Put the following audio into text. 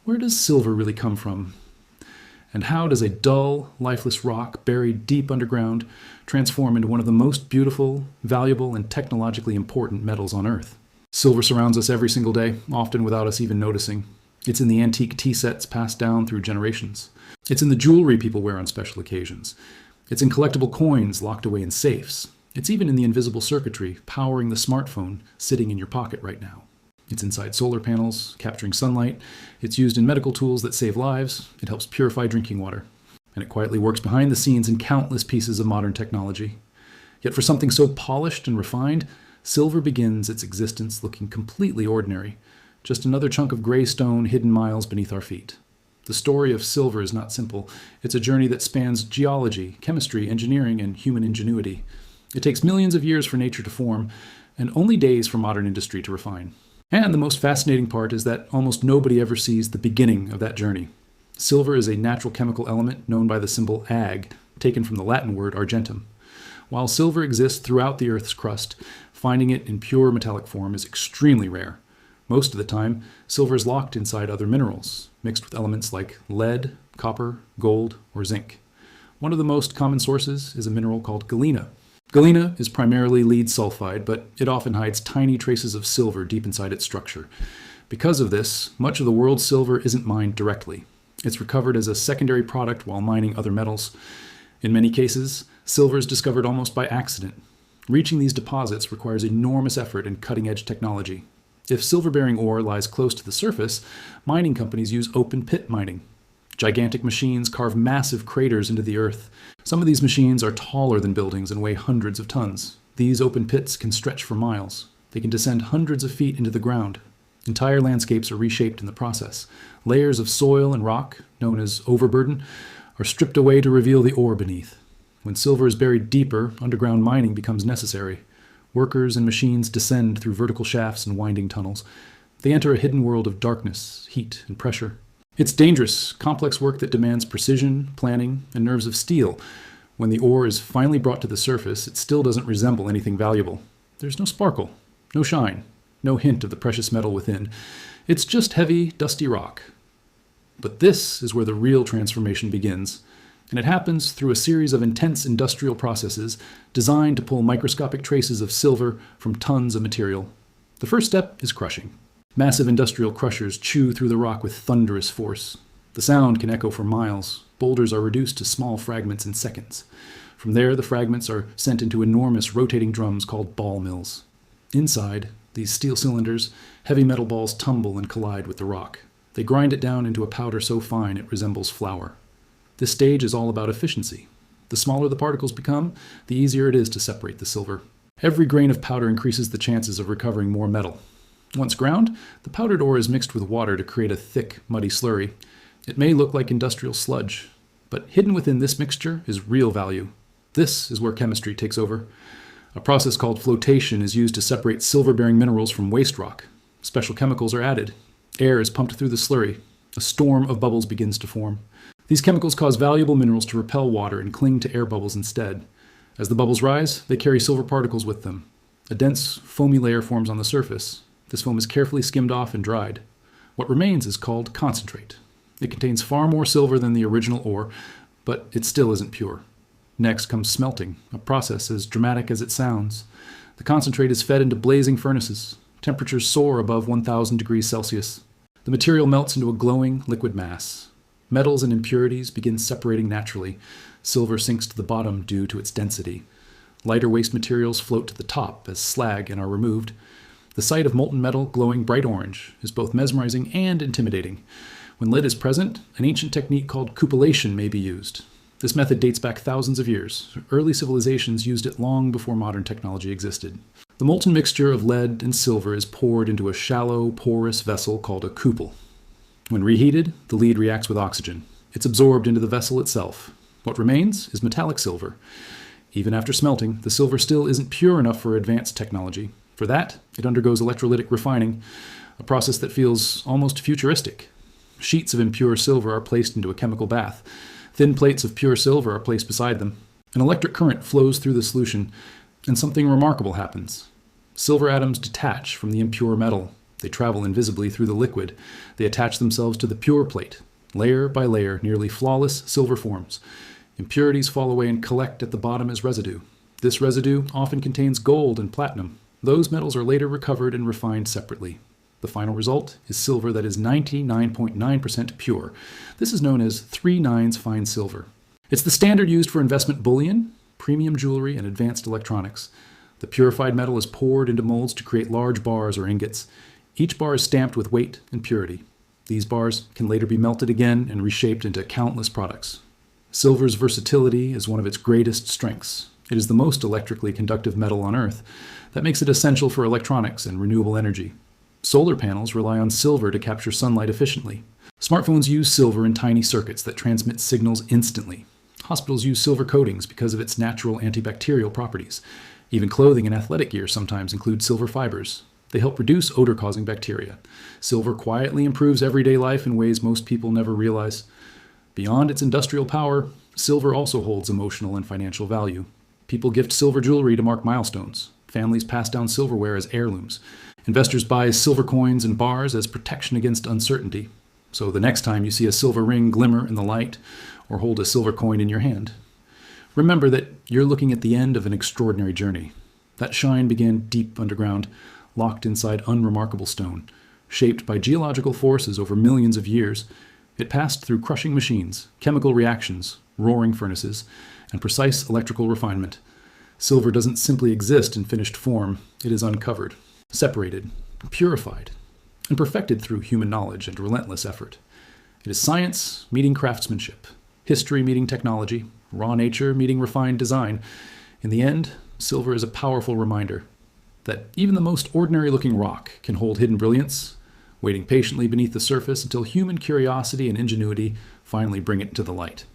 Where does silver really come from? And how does a dull, lifeless rock buried deep underground transform into one of the most beautiful, valuable, and technologically important metals on Earth? Silver surrounds us every single day, often without us even noticing. It's in the antique tea sets passed down through generations. It's in the jewelry people wear on special occasions. It's in collectible coins locked away in safes. It's even in the invisible circuitry powering the smartphone sitting in your pocket right now. It's inside solar panels, capturing sunlight. It's used in medical tools that save lives. It helps purify drinking water. And it quietly works behind the scenes in countless pieces of modern technology. Yet for something so polished and refined, silver begins its existence looking completely ordinary. Just another chunk of gray stone hidden miles beneath our feet. The story of silver is not simple. It's a journey that spans geology, chemistry, engineering, and human ingenuity. It takes millions of years for nature to form, and only days for modern industry to refine. And the most fascinating part is that almost nobody ever sees the beginning of that journey. Silver is a natural chemical element known by the symbol Ag, taken from the Latin word argentum. While silver exists throughout the Earth's crust, finding it in pure metallic form is extremely rare. Most of the time, silver is locked inside other minerals, mixed with elements like lead, copper, gold, or zinc. One of the most common sources is a mineral called galena. Galena is primarily lead sulfide, but it often hides tiny traces of silver deep inside its structure. Because of this, much of the world's silver isn't mined directly. It's recovered as a secondary product while mining other metals. In many cases, silver is discovered almost by accident. Reaching these deposits requires enormous effort and cutting-edge technology. If silver-bearing ore lies close to the surface, mining companies use open-pit mining. Gigantic machines carve massive craters into the earth. Some of these machines are taller than buildings and weigh hundreds of tons. These open pits can stretch for miles. They can descend hundreds of feet into the ground. Entire landscapes are reshaped in the process. Layers of soil and rock, known as overburden, are stripped away to reveal the ore beneath. When silver is buried deeper, underground mining becomes necessary. Workers and machines descend through vertical shafts and winding tunnels. They enter a hidden world of darkness, heat, and pressure. It's dangerous, complex work that demands precision, planning, and nerves of steel. When the ore is finally brought to the surface, it still doesn't resemble anything valuable. There's no sparkle, no shine, no hint of the precious metal within. It's just heavy, dusty rock. But this is where the real transformation begins. And it happens through a series of intense industrial processes designed to pull microscopic traces of silver from tons of material. The first step is crushing. Massive industrial crushers chew through the rock with thunderous force. The sound can echo for miles. Boulders are reduced to small fragments in seconds. From there, the fragments are sent into enormous rotating drums called ball mills. Inside these steel cylinders, heavy metal balls tumble and collide with the rock. They grind it down into a powder so fine it resembles flour. This stage is all about efficiency. The smaller the particles become, the easier it is to separate the silver. Every grain of powder increases the chances of recovering more metal. Once ground, the powdered ore is mixed with water to create a thick, muddy slurry. It may look like industrial sludge, but hidden within this mixture is real value. This is where chemistry takes over. A process called flotation is used to separate silver-bearing minerals from waste rock. Special chemicals are added. Air is pumped through the slurry. A storm of bubbles begins to form. These chemicals cause valuable minerals to repel water and cling to air bubbles instead. As the bubbles rise, they carry silver particles with them. A dense, foamy layer forms on the surface. This foam is carefully skimmed off and dried. What remains is called concentrate. It contains far more silver than the original ore, but it still isn't pure. Next comes smelting, a process as dramatic as it sounds. The concentrate is fed into blazing furnaces. Temperatures soar above 1,000 degrees Celsius. The material melts into a glowing liquid mass. Metals and impurities begin separating naturally. Silver sinks to the bottom due to its density. Lighter waste materials float to the top as slag and are removed. The sight of molten metal glowing bright orange is both mesmerizing and intimidating. When lead is present, an ancient technique called cupellation may be used. This method dates back thousands of years. Early civilizations used it long before modern technology existed. The molten mixture of lead and silver is poured into a shallow, porous vessel called a cupel. When reheated, the lead reacts with oxygen. It's absorbed into the vessel itself. What remains is metallic silver. Even after smelting, the silver still isn't pure enough for advanced technology. For that, it undergoes electrolytic refining, a process that feels almost futuristic. Sheets of impure silver are placed into a chemical bath. Thin plates of pure silver are placed beside them. An electric current flows through the solution, and something remarkable happens. Silver atoms detach from the impure metal. They travel invisibly through the liquid. They attach themselves to the pure plate. Layer by layer, nearly flawless silver forms. Impurities fall away and collect at the bottom as residue. This residue often contains gold and platinum. Those metals are later recovered and refined separately. The final result is silver that is 99.9% pure. This is known as 3 nines fine silver. It's the standard used for investment bullion, premium jewelry, and advanced electronics. The purified metal is poured into molds to create large bars or ingots. Each bar is stamped with weight and purity. These bars can later be melted again and reshaped into countless products. Silver's versatility is one of its greatest strengths. It is the most electrically conductive metal on Earth. That makes it essential for electronics and renewable energy. Solar panels rely on silver to capture sunlight efficiently. Smartphones use silver in tiny circuits that transmit signals instantly. Hospitals use silver coatings because of its natural antibacterial properties. Even clothing and athletic gear sometimes include silver fibers. They help reduce odor-causing bacteria. Silver quietly improves everyday life in ways most people never realize. Beyond its industrial power, silver also holds emotional and financial value. People gift silver jewelry to mark milestones. Families pass down silverware as heirlooms. Investors buy silver coins and bars as protection against uncertainty. So the next time you see a silver ring glimmer in the light or hold a silver coin in your hand, remember that you're looking at the end of an extraordinary journey. That shine began deep underground, locked inside unremarkable stone. Shaped by geological forces over millions of years, it passed through crushing machines, chemical reactions, roaring furnaces, and precise electrical refinement. Silver doesn't simply exist in finished form. It is uncovered, separated, purified, and perfected through human knowledge and relentless effort. It is science meeting craftsmanship, history meeting technology, raw nature meeting refined design. In the end, silver is a powerful reminder that even the most ordinary-looking rock can hold hidden brilliance, waiting patiently beneath the surface until human curiosity and ingenuity finally bring it to the light.